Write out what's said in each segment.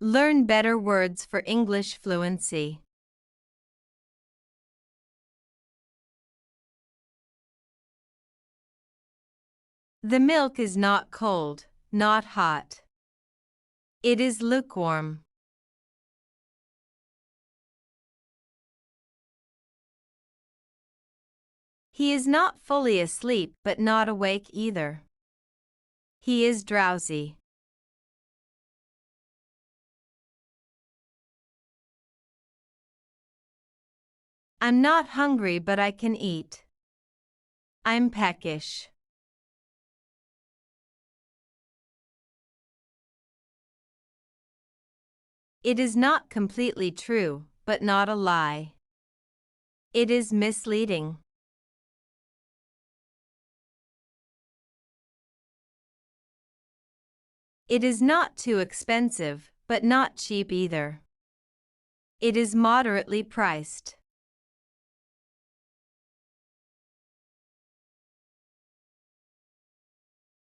Learn better words for English fluency. The milk is not cold, not hot. It is lukewarm. He is not fully asleep but not awake either. He is drowsy. I'm not hungry but I can eat. I'm peckish. It is not completely true, but not a lie. It is misleading. It is not too expensive, but not cheap either. It is moderately priced.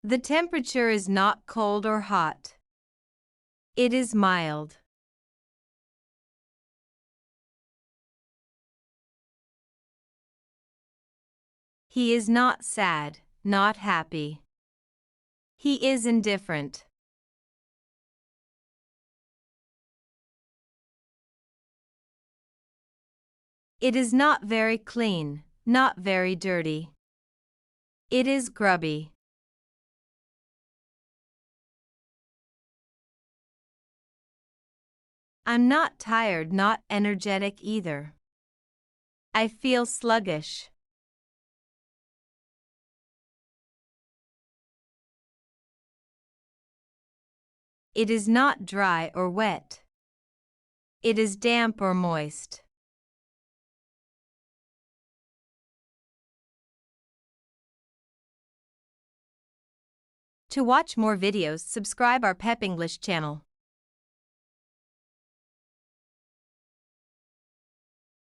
The temperature is not cold or hot. It is mild. He is not sad, not happy. He is indifferent. It is not very clean, not very dirty. It is grubby. I'm not tired, not energetic either. I feel sluggish. It is not dry or wet. It is damp or moist. To watch more videos, subscribe our PEP English channel.